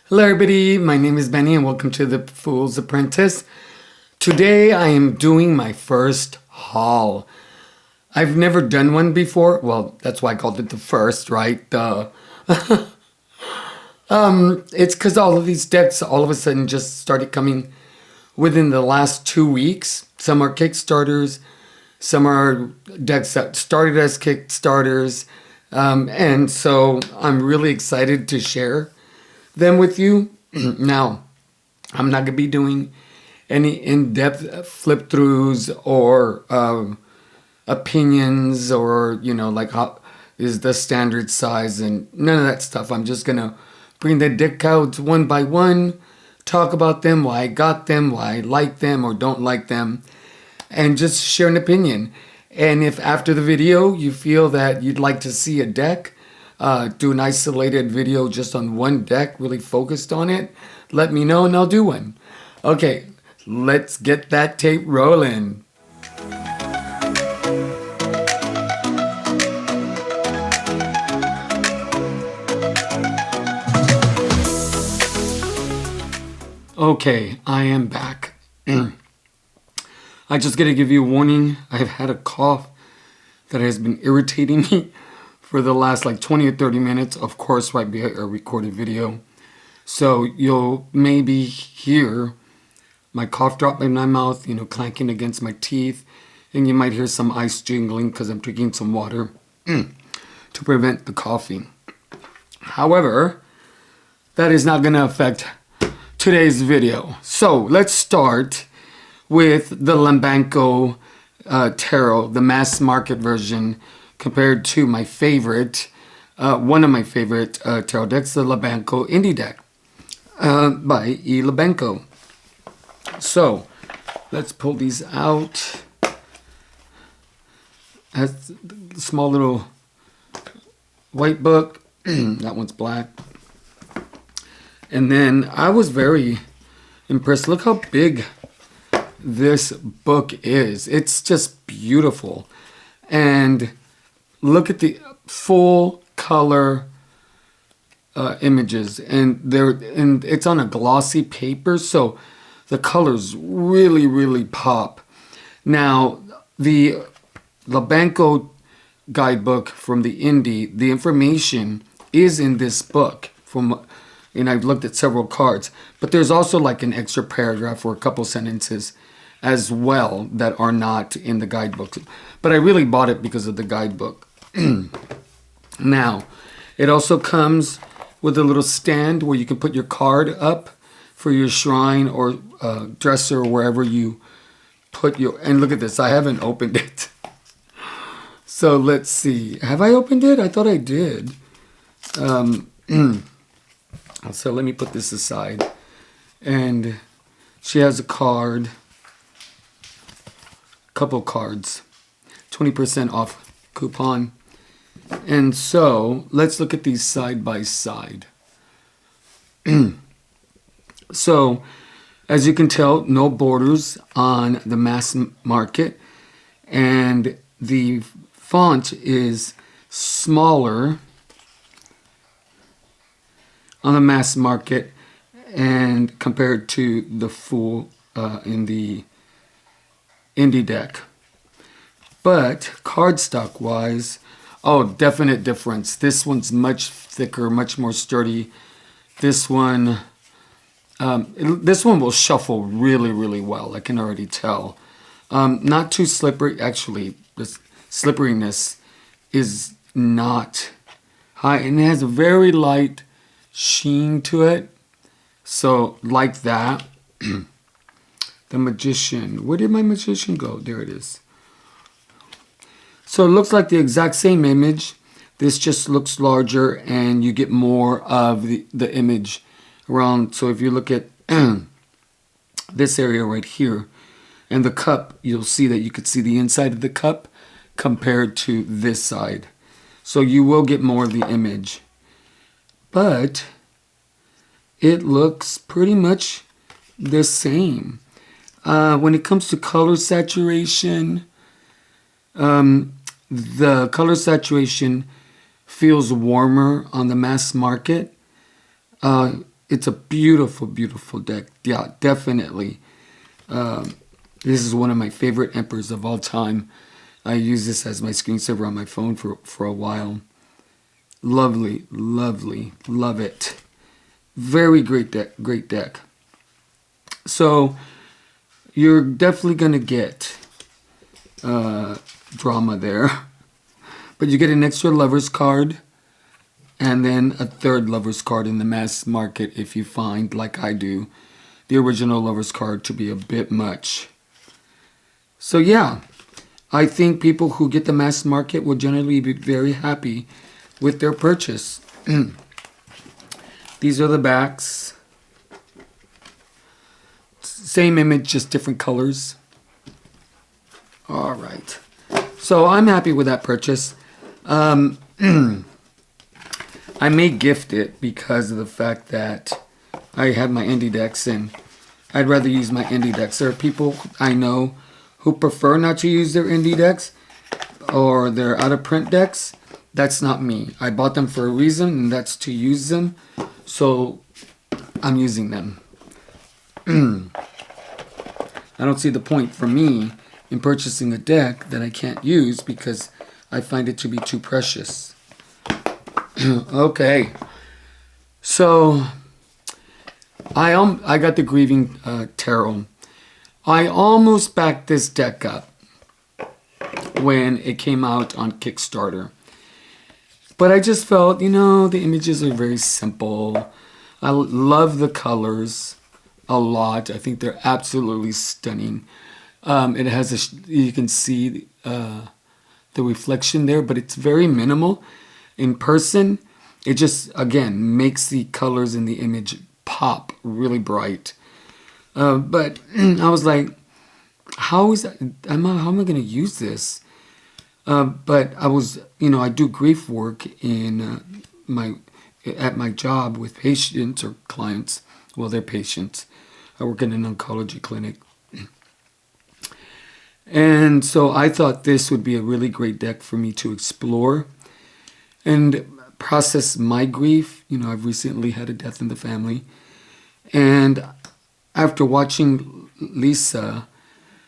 Hello everybody, my name is Benny and welcome to the Fool's Apprentice. Today I am doing my first haul. I've never done one before. Well, that's why I called it the first, right? It's because all of these decks all of a sudden just started coming within the last 2 weeks. Some are Kickstarters, some are decks that started as Kickstarters. And so I'm really excited to share them with you. Now, I'm not going to be doing any in-depth flip-throughs or opinions or, like how is the standard size and none of that stuff. I'm just going to bring the deck out one by one, talk about them, why I got them, why I like them or don't like them, and just share an opinion. And if after the video you feel that you'd like to see a deck, do an isolated video just on one deck, really focused on it, let me know and I'll do one. Okay, let's get that tape rolling. Okay, I am back. I just gotta give you a warning. I've had a cough that has been irritating me for the last like 20 or 30 minutes, of course, right behind a recorded video. So you'll maybe hear my cough drop in my mouth, clanking against my teeth, and you might hear some ice jingling because I'm drinking some water to prevent the coughing. However, that is not going to affect today's video. So let's start with the Labanco Tarot, the mass market version, compared to my favorite, one of my favorite tarot decks, the Labanco Indie deck by E. Labanco. So let's pull these out. That's a small little white book. That one's black. And then I was very impressed. Look how big this book is. It's just beautiful. And look at the full color images, and it's on a glossy paper, so the colors really pop. Now, the Labanco guidebook from the Indie, the information is in this book and I've looked at several cards, but there's also like an extra paragraph or a couple sentences as well that are not in the guidebook. But I really bought it because of the guidebook. Now, it also comes with a little stand where you can put your card up for your shrine or dresser or wherever you put your... And look at this, I haven't opened it. So let's see. Have I opened it? I thought I did. So let me put this aside. And she has a card. Couple cards. 20% off coupon. And so let's look at these side by side. So as you can tell, no borders on the mass market, and the font is smaller on the mass market and compared to the full in the Indie deck. But cardstock wise, oh, definite difference. This one's much thicker, much more sturdy. This one will shuffle really well. I can already tell. Not too slippery. Actually, the slipperiness is not high, and it has a very light sheen to it. So like that. The Magician. Where did my Magician go? There it is. So it looks like the exact same image. This just looks larger and you get more of the image around. So if you look at this area right here and the cup, you'll see that you could see the inside of the cup compared to this side. So you will get more of the image. But it looks pretty much the same. When it comes to color saturation, the color saturation feels warmer on the mass market. it's a beautiful, beautiful deck. Yeah, definitely. This is one of my favorite Emperors of all time. I use this as my screensaver on my phone for a while. Lovely, lovely, love it. Very great deck, great deck. So you're definitely gonna get drama there, but you get an extra Lovers card, and then a third Lovers card in the mass market if you find, like I do, the original Lovers card to be a bit much. So yeah, I think people who get the mass market will generally be very happy with their purchase. These are the backs. Same image, just different colors. All right. So I'm happy with that purchase. I may gift it because of the fact that I have my indie decks, and I'd rather use my indie decks. There are people I know who prefer not to use their indie decks or their out of print decks. That's not me. I bought them for a reason, and that's to use them. So I'm using them. I don't see the point for me in purchasing a deck that I can't use because I find it to be too precious. Okay. So I got the Grieving Tarot. I almost backed this deck up when it came out on Kickstarter. But I just felt, the images are very simple. I love the colors a lot. I think they're absolutely stunning. It has you can see the reflection there, but it's very minimal. In person, it just, again, makes the colors in the image pop really bright. But I was like, how am I going to use this? But I was, I do grief work at my job with patients or clients. Well, they're patients. I work in an oncology clinic. And so I thought this would be a really great deck for me to explore and process my grief. I've recently had a death in the family. And after watching Lisa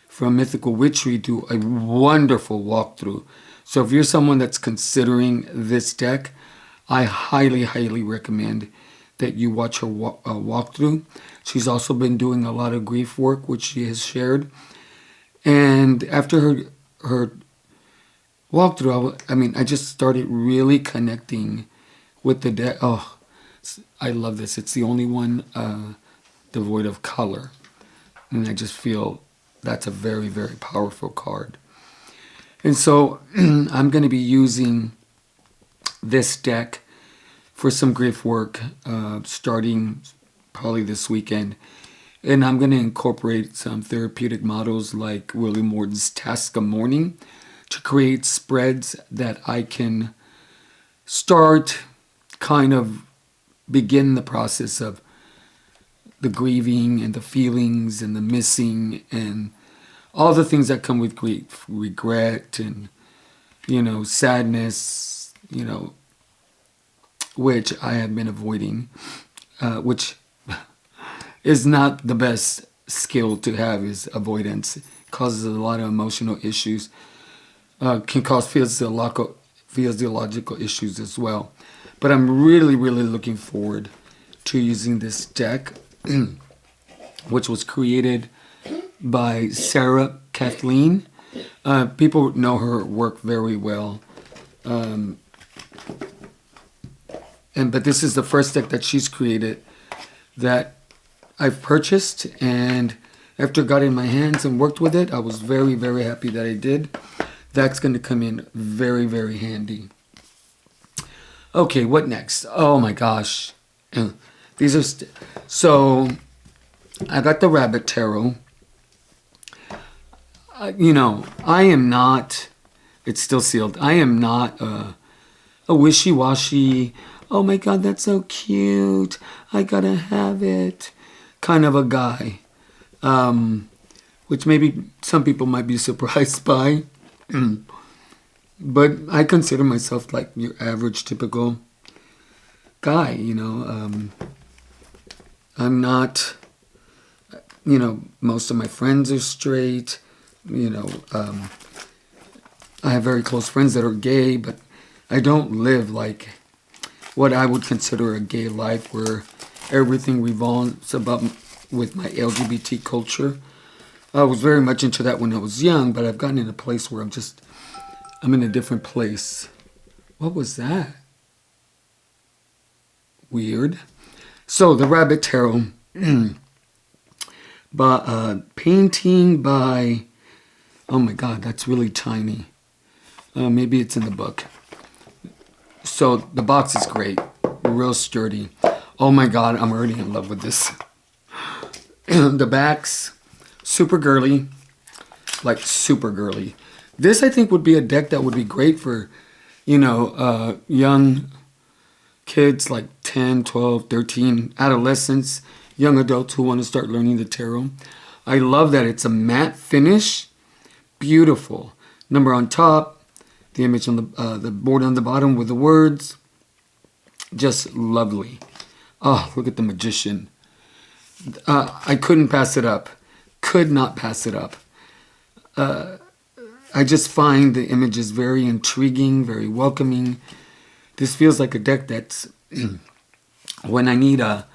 from Mythical Witchery do a wonderful walkthrough. So if you're someone that's considering this deck, I highly, highly recommend that you watch her walkthrough. She's also been doing a lot of grief work, which she has shared. And after her walkthrough, I just started really connecting with the deck. Oh, I love this. It's the only one devoid of color. And I just feel that's a very, very powerful card. And so I'm going to be using this deck for some grief work starting probably this weekend. And I'm going to incorporate some therapeutic models like William Morton's Task of Mourning to create spreads that I can start kind of begin the process of the grieving and the feelings and the missing and all the things that come with grief, regret and, sadness, which I have been avoiding, which is not the best skill to have, is avoidance. It causes a lot of emotional issues, can cause physiological issues as well. But I'm really, really looking forward to using this deck, which was created by Sarah Kathleen. People know her work very well. But this is the first deck that she's created that I've purchased, and after I got it in my hands and worked with it, I was very, very happy that I did. That's going to come in very, very handy. Okay, what next? Oh my gosh. These are... So, I got the Rabbit Tarot. I am not... It's still sealed. I am not a wishy-washy, oh my God, that's so cute, I gotta have it kind of a guy. Which maybe some people might be surprised by. But I consider myself like your average, typical guy, I'm not, most of my friends are straight. I have very close friends that are gay, but I don't live like what I would consider a gay life where everything revolves about with my LGBT culture. I was very much into that when I was young, but I've gotten in a place where I'm in a different place. What was that? Weird. So the Rabbit Tarot, painting by, oh my God, that's really tiny. Maybe it's in the book. So the box is great, real sturdy. Oh my God, I'm already in love with this. The back's super girly, like super girly. This I think would be a deck that would be great for, young kids like 10, 12, 13, adolescents, young adults who want to start learning the tarot. I love that it's a matte finish, beautiful. Number on top, the image on the board on the bottom with the words, just lovely. Oh, look at the Magician. I couldn't pass it up. Could not pass it up. I just find the images very intriguing, very welcoming. This feels like a deck that's when I need a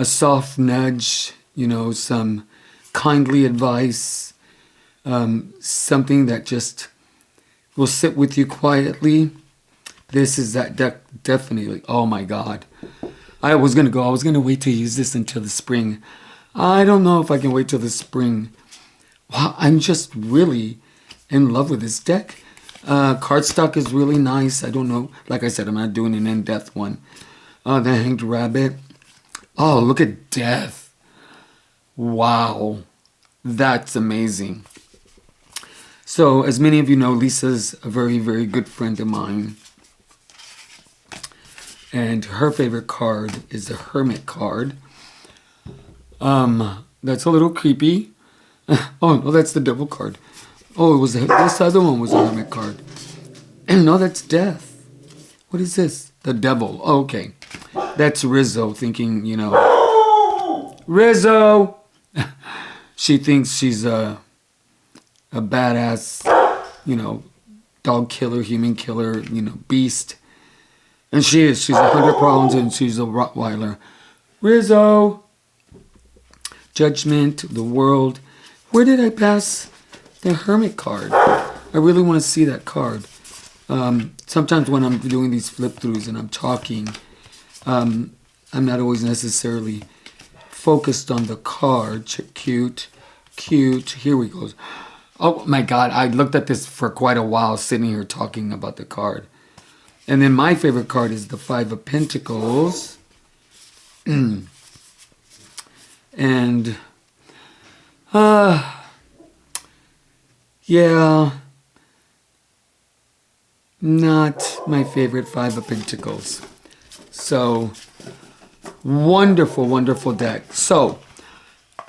soft nudge, some kindly advice, something that just will sit with you quietly. This is that deck, definitely. Oh my God. I was going to wait to use this until the spring. I don't know if I can wait till the spring. Wow, I'm just really in love with this deck. Cardstock is really nice. I don't know. Like I said, I'm not doing an in-depth one. The Hanged Rabbit. Oh, look at Death. Wow. That's amazing. So, as many of you know, Lisa's a very, very good friend of mine. And her favorite card is the Hermit card. That's a little creepy. Oh, no, that's the Devil card. Oh, this other one was a Hermit card. No, that's Death. What is this? The Devil. Oh, okay. That's Rizzo thinking, Rizzo! She thinks she's a badass, dog killer, human killer, beast. And she is. She's 100 pounds and she's a Rottweiler. Rizzo! Judgment, the World. Where did I pass the Hermit card? I really want to see that card. Sometimes when I'm doing these flip-throughs and I'm talking, I'm not always necessarily focused on the card. Cute. Here we go. Oh my God, I looked at this for quite a while sitting here talking about the card. And then my favorite card is the Five of Pentacles. And yeah, not my favorite Five of Pentacles. So, wonderful, wonderful deck. So,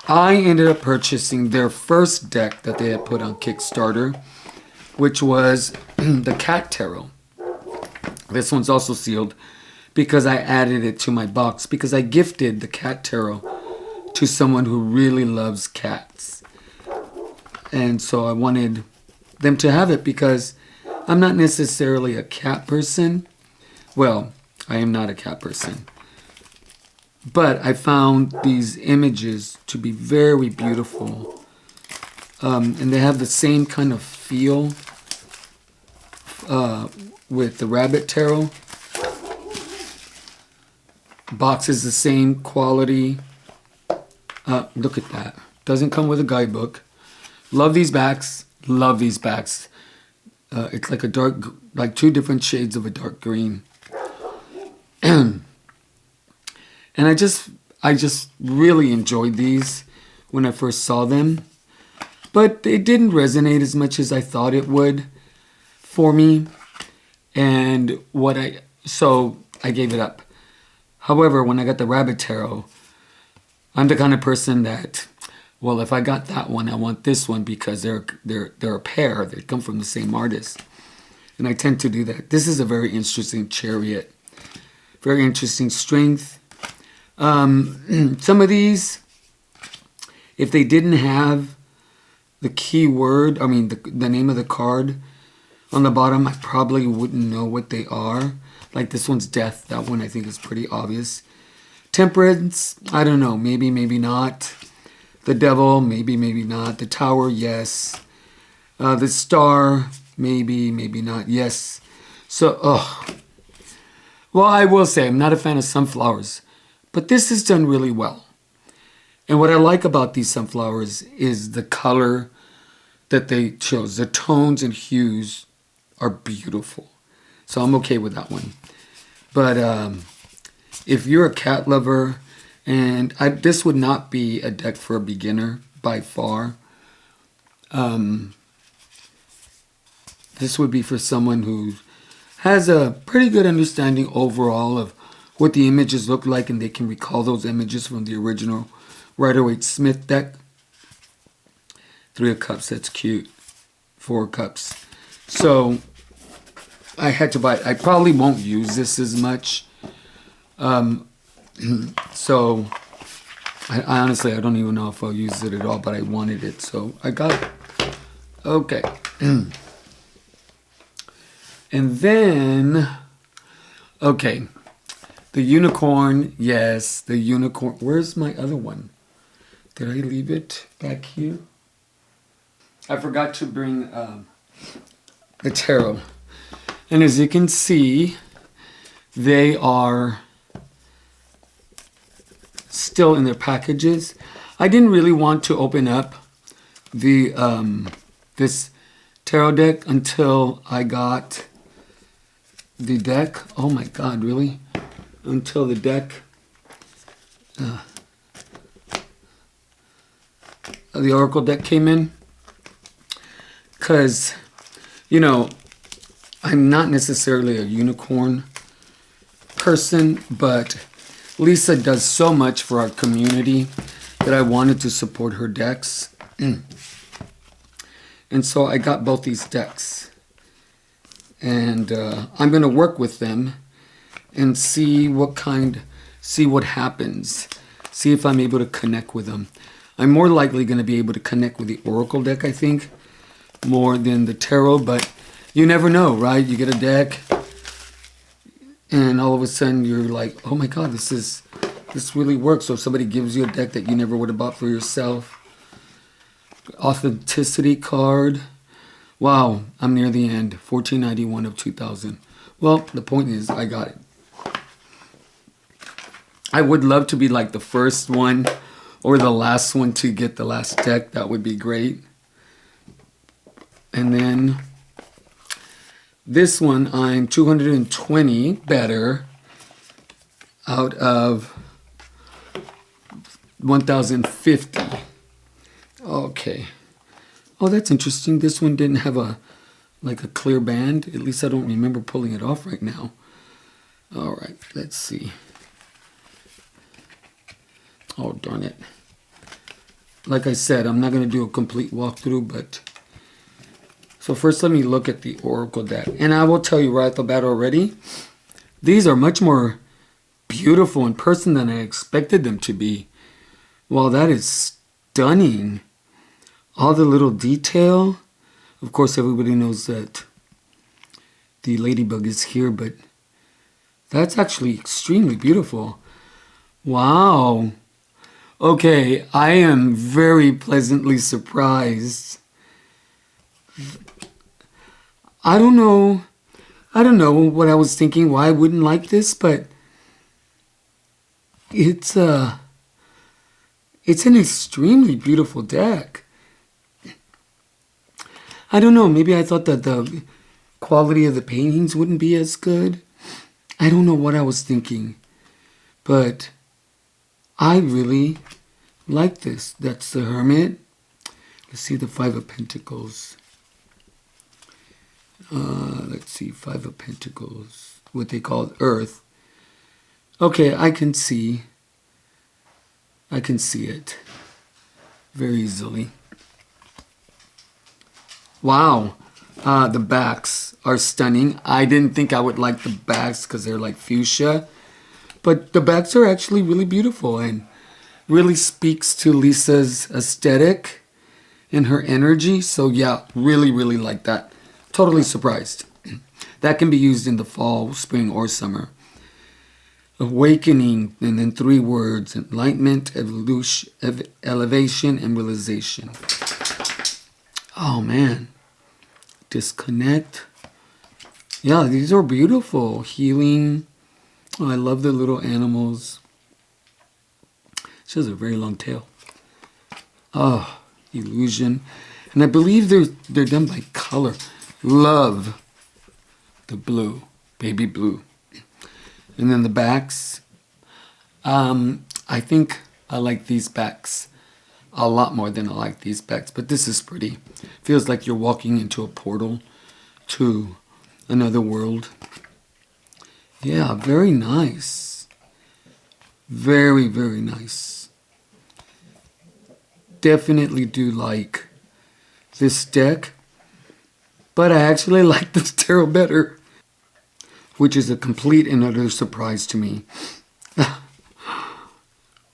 I ended up purchasing their first deck that they had put on Kickstarter, which was the Cat Tarot. This one's also sealed because I added it to my box because I gifted the Cat Tarot to someone who really loves cats. And so I wanted them to have it because I'm not necessarily a cat person. Well, I am not a cat person. But I found these images to be very beautiful. And they have the same kind of feel with the Rabbit Tarot. Box is the same quality. Look at that. Doesn't come with a guidebook. Love these backs. Love these backs. It's like like two different shades of a dark green. And I just really enjoyed these when I first saw them. But it didn't resonate as much as I thought it would for me. And so I gave it up. However, when I got the Rabbit Tarot, I'm the kind of person that, well, if I got that one, I want this one because they're a pair. They come from the same artist. And I tend to do that. This is a very interesting Chariot. Very interesting strength. Some of these, if they didn't have the keyword, the name of the card on the bottom, I probably wouldn't know what they are. Like this one's death. That one I think is pretty obvious. Temperance, I don't know. Maybe, maybe not. The devil, maybe, maybe not. The tower, yes. The star, maybe, maybe not. Yes. So, well, I will say I'm not a fan of sunflowers, but this is done really well. And what I like about these sunflowers is the color that they chose. The tones and hues are beautiful. So I'm okay with that one. But if you're a cat lover, and this would not be a deck for a beginner by far. This would be for someone who has a pretty good understanding overall of what the images look like, and they can recall those images from the original Rider-Waite-Smith deck. 3 of Cups, that's cute. 4 of Cups. So I had to buy it. I probably won't use this as much. So I honestly, I don't even know if I'll use it at all, but I wanted it, so I got it. Okay. And then, okay, the unicorn, yes, the unicorn. Where's my other one? Did I leave it back here? I forgot to bring the tarot. And as you can see, they are still in their packages. I didn't really want to open up the this tarot deck until I got the deck. Oh my God, really? Until the deck, the Oracle deck came in. Because, you know, I'm not necessarily a unicorn person, but Lisa does so much for our community that I wanted to support her decks. And so I got both these decks. And I'm going to work with them and see what happens. See if I'm able to connect with them. I'm more likely going to be able to connect with the Oracle deck, I think, more than the tarot, but you never know, right? You get a deck and all of a sudden you're like, oh my God, this really works. So if somebody gives you a deck that you never would have bought for yourself. Authenticity card. Wow, I'm near the end. 1491 of 2000. Well, the point is, I got it. I would love to be like the first one or the last one to get the last deck. That would be great. And then this one, I'm 220 better out of 1050. Okay. Oh, that's interesting. This one didn't have a clear band. At least I don't remember pulling it off right now. All right, let's see. Oh, darn it. Like I said, I'm not going to do a complete walkthrough, but... So first let me look at the Oracle deck. And I will tell you right off the bat already, these are much more beautiful in person than I expected them to be. Wow, that is stunning. All the little detail. Of course, everybody knows that the ladybug is here, but that's actually extremely beautiful. Wow. Okay, I am very pleasantly surprised. I don't know what I was thinking, why I wouldn't like this, but it's an extremely beautiful deck. I don't know, maybe I thought that the quality of the paintings wouldn't be as good. I don't know what I was thinking, but I really like this. That's the Hermit. Let's see the 5 of Pentacles. Let's see, 5 of Pentacles, what they call Earth. Okay, I can see it very easily. Wow, the backs are stunning. I didn't think I would like the backs because they're like fuchsia, But the backs are actually really beautiful and really speaks to Lisa's aesthetic and her energy. So yeah, really, really like that. Totally surprised. That can be used in the fall, spring, or summer. Awakening, and then 3 words: enlightenment, evolution, elevation, and realization. Oh man. Disconnect. Yeah, these are beautiful. Healing. Oh, I love the little animals. She has a very long tail. Oh, illusion. And I believe they're done by color. Love the blue, baby blue. And then the backs. I think I like these backs a lot more than I like these backs. But this is pretty. Feels like you're walking into a portal to another world. Yeah, very nice. Very, very nice. Definitely do like this deck. But I actually like this tarot better, which is a complete and utter surprise to me.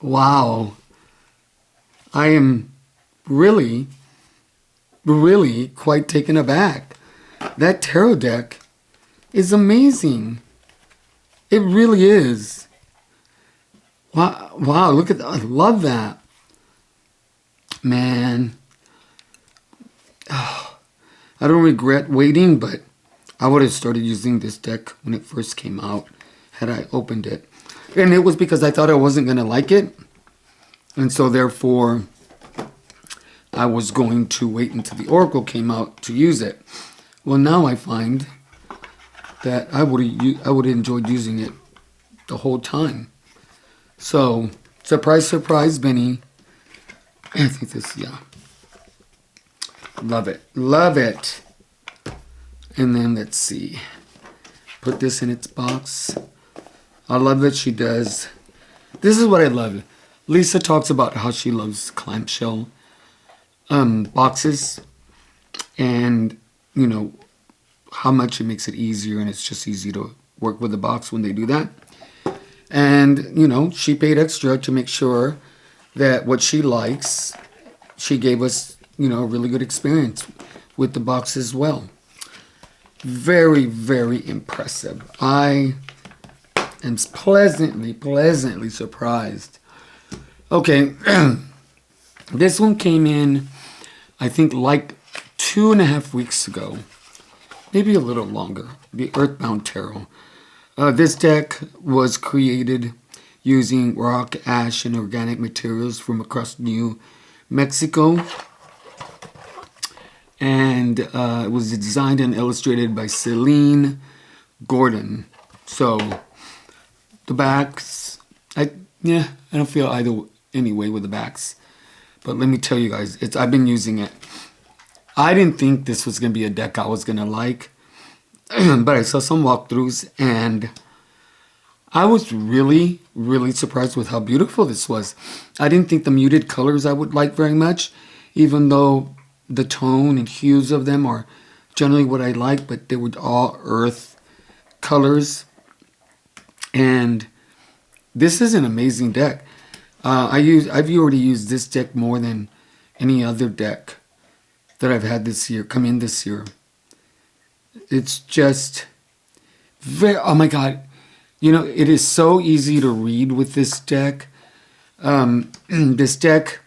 Wow. I am really, really quite taken aback. That tarot deck is amazing. It really is. Wow, look at that. I love that. Man. Oh, I don't regret waiting, but I would have started using this deck when it first came out had I opened it. And it was because I thought I wasn't going to like it. And so therefore, I was going to wait until the Oracle came out to use it. Well, now I find that I would have enjoyed using it the whole time. So, surprise, surprise, Benny. I think this, yeah. Love it. Love it. And then let's see. Put this in its box. I love that she does. This is what I love. Lisa talks about how she loves clamshell boxes. And, you know, how much it makes it easier. And it's just easy to work with the box when they do that. And, you know, she paid extra to make sure that what she likes, she gave us, you know, a really good experience with the box as well. Very, very impressive. I am pleasantly surprised. Okay, this one came in, I think, like 2.5 weeks ago. Maybe a little longer. The Earthbound Tarot. This deck was created using rock, ash, and organic materials from across New Mexico. And it was designed and illustrated by Celine Gordon. So, the backs, I don't feel any way with the backs. But let me tell you guys, I've been using it. I didn't think this was going to be a deck I was going to like. But I saw some walkthroughs and I was really, really surprised with how beautiful this was. I didn't think the muted colors I would like very much, even though the tone and hues of them are generally what I like, but they were all earth colors. And this is an amazing deck. I've already used this deck more than any other deck that I've had this year, come in this year. It's just very, oh my God. You know, it is so easy to read with this deck. This deck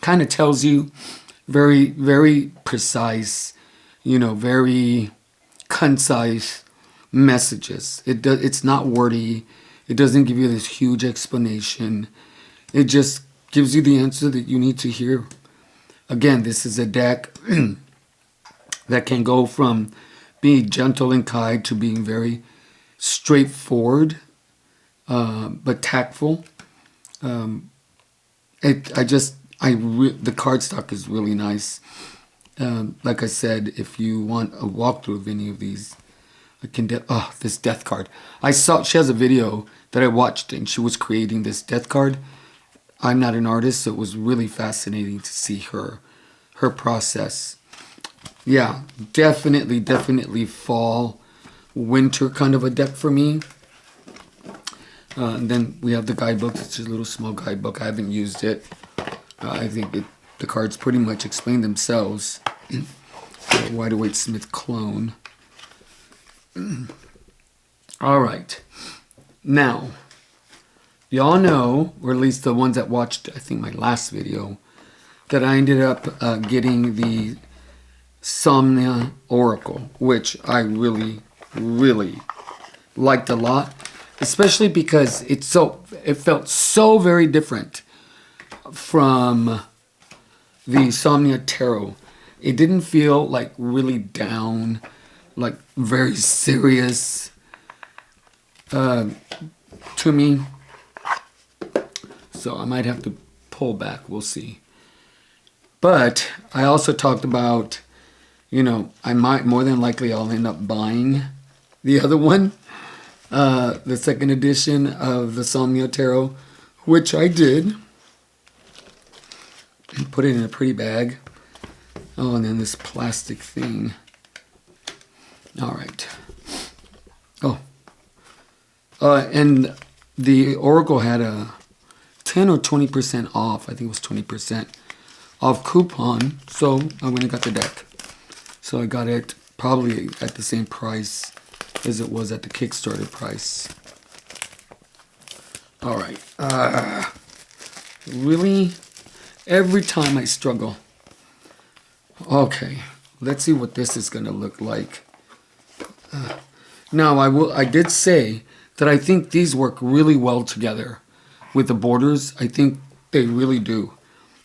kind of tells you very, very precise, you know, very concise messages. It's not wordy. It doesn't give you this huge explanation. It just gives you the answer that you need to hear. Again, this is a deck that can go from being gentle and kind to being very straightforward, but tactful. The cardstock is really nice. Like I said, if you want a walkthrough of any of these, this death card. She has a video that I watched and she was creating this death card. I'm not an artist, so it was really fascinating to see her process. Yeah, definitely fall, winter kind of a deck for me. And then we have the guidebook. It's just a little small guidebook. I haven't used it. I think the cards pretty much explain themselves. Wide-Awake Smith clone. All right. Now, y'all know, or at least the ones that watched, I think, my last video, that I ended up getting the Somnia Oracle, which I really, really liked a lot, especially because it felt so very different from the Somnia Tarot. It didn't feel like really down, like very serious to me. So I might have to pull back. We'll see. But I also talked about, I might more than likely I'll end up buying the other one, the second edition of the Somnia Tarot, which I did. Put it in a pretty bag. Oh, and then this plastic thing. All right. Oh. And the Oracle had a 10 or 20% off. I think it was 20% off coupon. So I went and got the deck. So I got it probably at the same price as it was at the Kickstarter price. All right. Really? Every time I struggle. Okay. Let's see what this is going to look like. Now, I did say that I think these work really well together with the borders. I think they really do.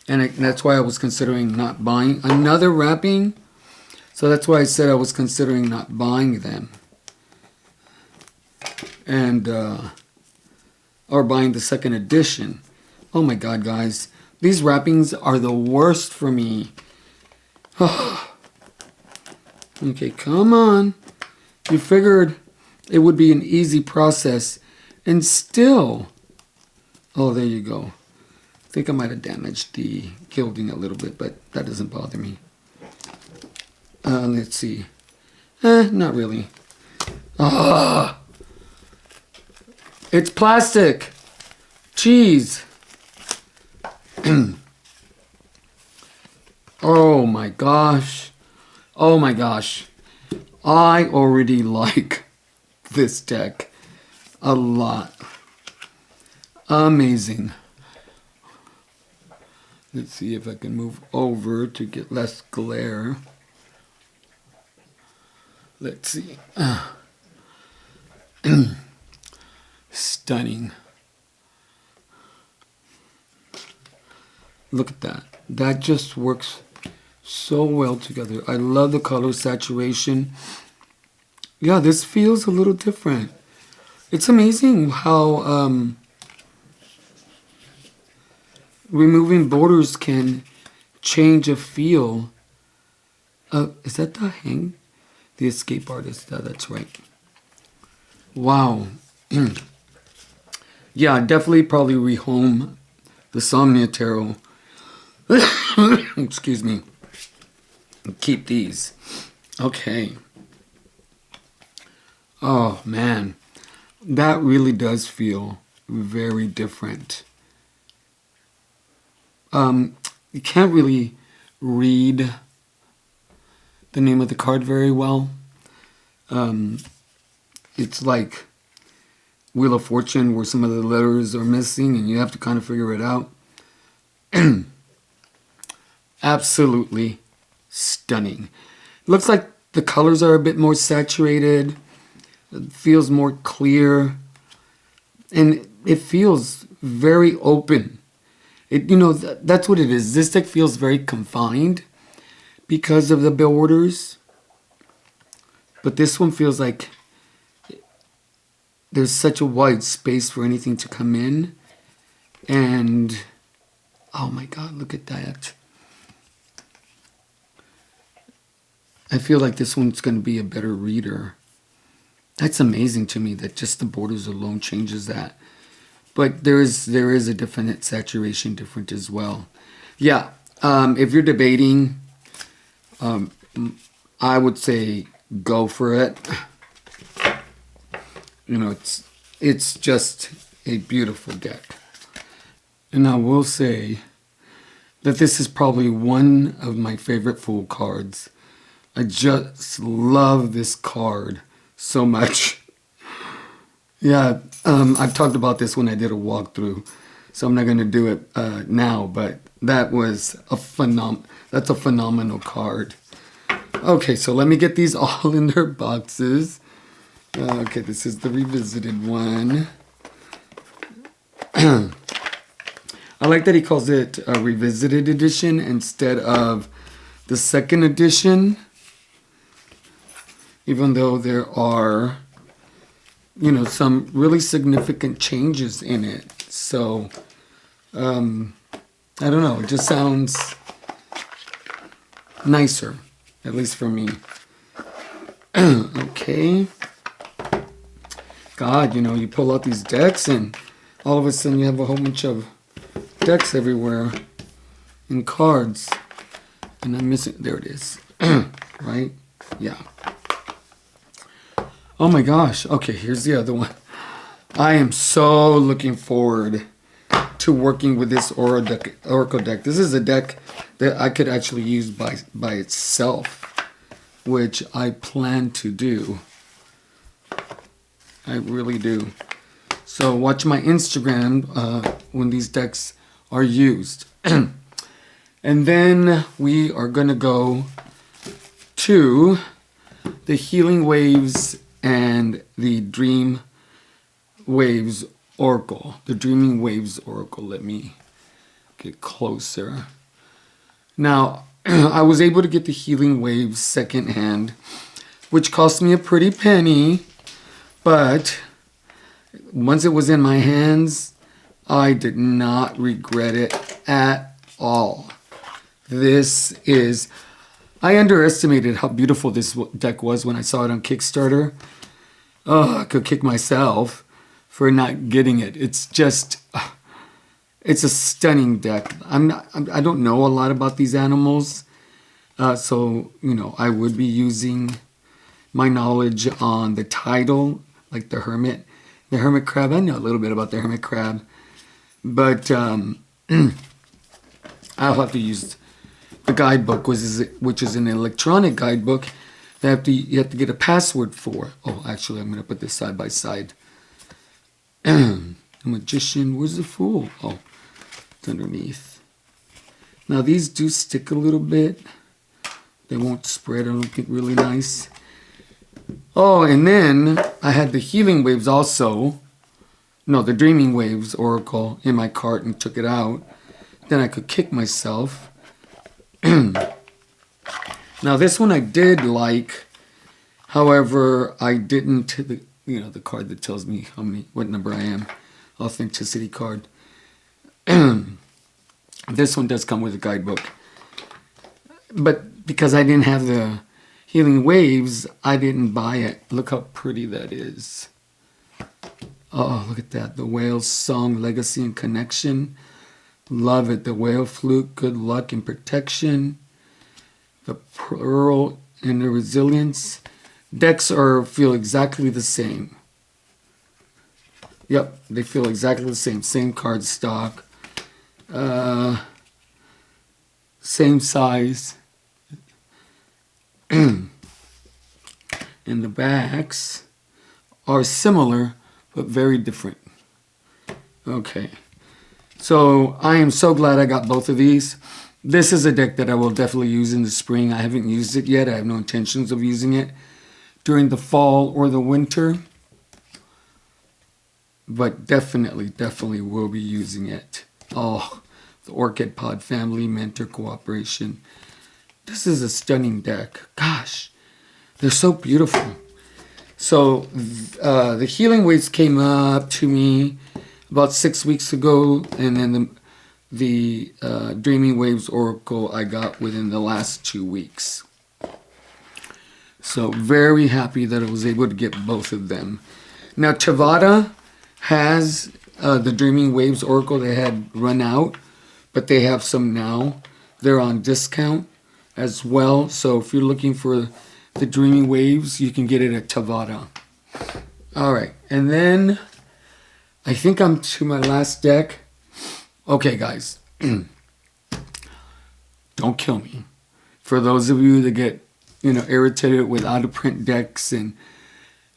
And that's why I was considering not buying another wrapping. So that's why I said I was considering not buying them. And, or buying the second edition. Oh my God, guys. These wrappings are the worst for me. Okay, come on. You figured it would be an easy process. And still. Oh, there you go. I think I might have damaged the gilding a little bit, but that doesn't bother me. Let's see. Not really. It's plastic. Jeez. Oh my gosh. Oh my gosh. I already like this deck a lot. Amazing. Let's see if I can move over to get less glare. Let's see. Stunning. Look at that. That just works so well together. I love the color saturation. Yeah, this feels a little different. It's amazing how removing borders can change a feel. Is that the hang? The escape artist. That's right. Wow. Yeah, definitely probably rehome the Somnia Tarot. Excuse me. Keep these. Okay. Oh, man. That really does feel very different. You can't really read the name of the card very well. It's like Wheel of Fortune where some of the letters are missing and you have to kind of figure it out. Absolutely stunning. Looks like the colors are a bit more saturated. It feels more clear. And it feels very open. That's what it is. This deck feels very confined because of the borders. But this one feels like there's such a wide space for anything to come in. And, oh my God, look at that. I feel like this one's going to be a better reader. That's amazing to me that just the borders alone changes that. But there is a definite saturation difference as well. Yeah, if you're debating, I would say go for it. It's just a beautiful deck. And I will say that this is probably one of my favorite Fool cards. I just love this card so much. Yeah, I've talked about this when I did a walkthrough, so I'm not going to do it now, but that was that's a phenomenal card. Okay, so let me get these all in their boxes. Okay, this is the revisited one. I like that he calls it a revisited edition instead of the second edition, even though there are, you know, some really significant changes in it. So, I don't know, it just sounds nicer, at least for me. Okay. God, you know, you pull out these decks and all of a sudden you have a whole bunch of decks everywhere and cards. And I'm missing, there it is. Right? Yeah. Oh my gosh. Okay, here's the other one. I am so looking forward to working with this Oracle deck. This is a deck that I could actually use by itself, which I plan to do. I really do. So watch my Instagram when these decks are used. And then we are going to go to the Healing Waves and the Dream Waves Oracle. The Dreaming Waves Oracle. Let me get closer. Now, I was able to get the Healing Waves secondhand, which cost me a pretty penny. But once it was in my hands, I did not regret it at all. This is... I underestimated how beautiful this deck was when I saw it on Kickstarter. Oh, I could kick myself for not getting it. It's just... it's a stunning deck. I don't know a lot about these animals. So, you know, I would be using my knowledge on the title, like the Hermit Crab. I know a little bit about the Hermit Crab. But I'll have to use the guidebook, which is an electronic guidebook that you have to get a password for. Oh, actually, I'm going to put this side by side. The Magician, where's the Fool? Oh, it's underneath. Now, these do stick a little bit. They won't spread, I don't think, really nice. Oh, and then I had the Healing Waves also. No, the Dreaming Waves Oracle in my cart and took it out. Then I could kick myself. Now, this one I did like. However, I didn't, the card that tells me what number I am. Authenticity card. This one does come with a guidebook. But because I didn't have the Healing Waves, I didn't buy it. Look how pretty that is. Oh, look at that. The Whale's Song, Legacy and Connection. Love it. The Whale Flute, Good Luck and Protection. The Pearl and the Resilience. Decks feel exactly the same. Yep, they feel exactly the same. Same card stock. Same size. And the backs are similar, but very different. Okay. So I am so glad I got both of these. This is a deck that I will definitely use in the spring. I haven't used it yet. I have no intentions of using it during the fall or the winter. But definitely will be using it. Oh, the Orchid Pod Family Mentor Cooperation. This is a stunning deck. Gosh, they're so beautiful. So the Healing Waves came up to me about 6 weeks ago, and then the Dreaming Waves Oracle I got within the last 2 weeks. So very happy that I was able to get both of them. Now Tivata has the Dreaming Waves Oracle. They had run out, but they have some now. They're on discount as well. So if you're looking for the Dreaming Waves, you can get it at Tivata. All right, and then I think I'm to my last deck. Okay, guys. Don't kill me. For those of you that get, irritated with out of print decks and,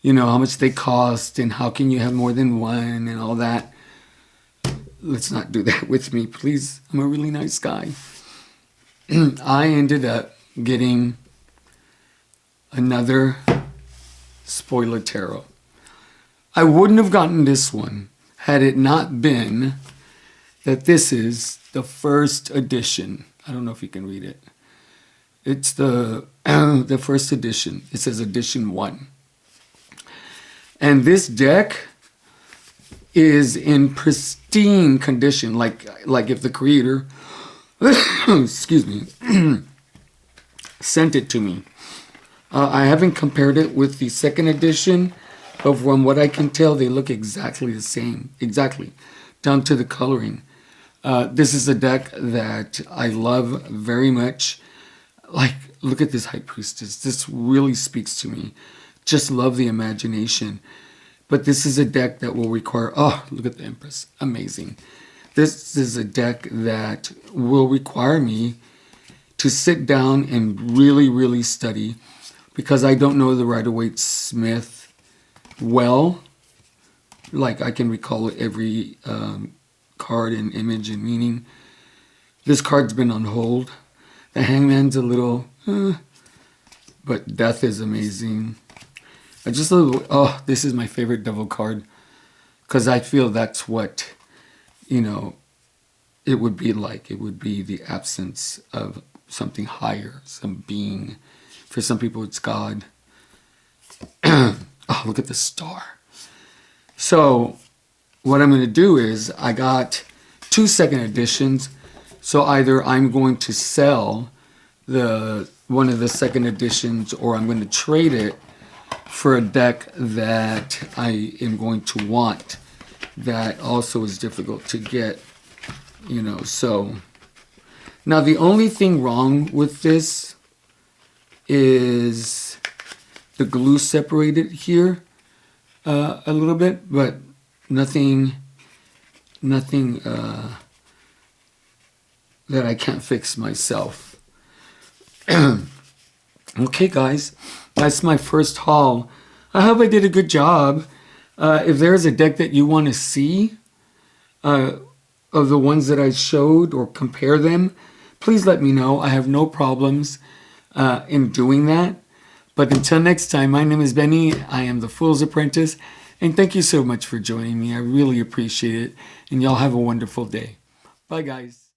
how much they cost and how can you have more than one and all that. Let's not do that with me, please. I'm a really nice guy. I ended up getting another spoiler tarot. I wouldn't have gotten this one had it not been that this is the first edition. I don't know if you can read it. It's the first edition. It says edition 1. And this deck is in pristine condition, like if the creator, excuse me, sent it to me. I haven't compared it with the second edition, but from what I can tell, they look exactly the same, exactly, down to the coloring. This is a deck that I love very much. Like, look at this High Priestess. This really speaks to me. Just love the imagination. But this is a deck that will require, oh, look at the Empress. Amazing. This is a deck that will require me to sit down and really, really study, because I don't know the Rider-Waite-Smith well. Like, I can recall every card and image and meaning. This card's been on hold. The Hangman's a little, but Death is amazing. I just love, oh, this is my favorite Devil card, because I feel that's what, it would be like. It would be the absence of something higher, some being. For some people, it's God. Oh, look at the star. So what I'm going to do is I got 2 second editions. So either I'm going to sell one of the second editions, or I'm going to trade it for a deck that I am going to want that also is difficult to get, So now the only thing wrong with this is the glue separated here a little bit, but nothing that I can't fix myself. Okay, guys, that's my first haul. I hope I did a good job. If there's a deck that you want to see of the ones that I showed, or compare them, please let me know. I have no problems in doing that. But until next time, my name is Benny. I am the Fool's Apprentice. And thank you so much for joining me. I really appreciate it. And y'all have a wonderful day. Bye, guys.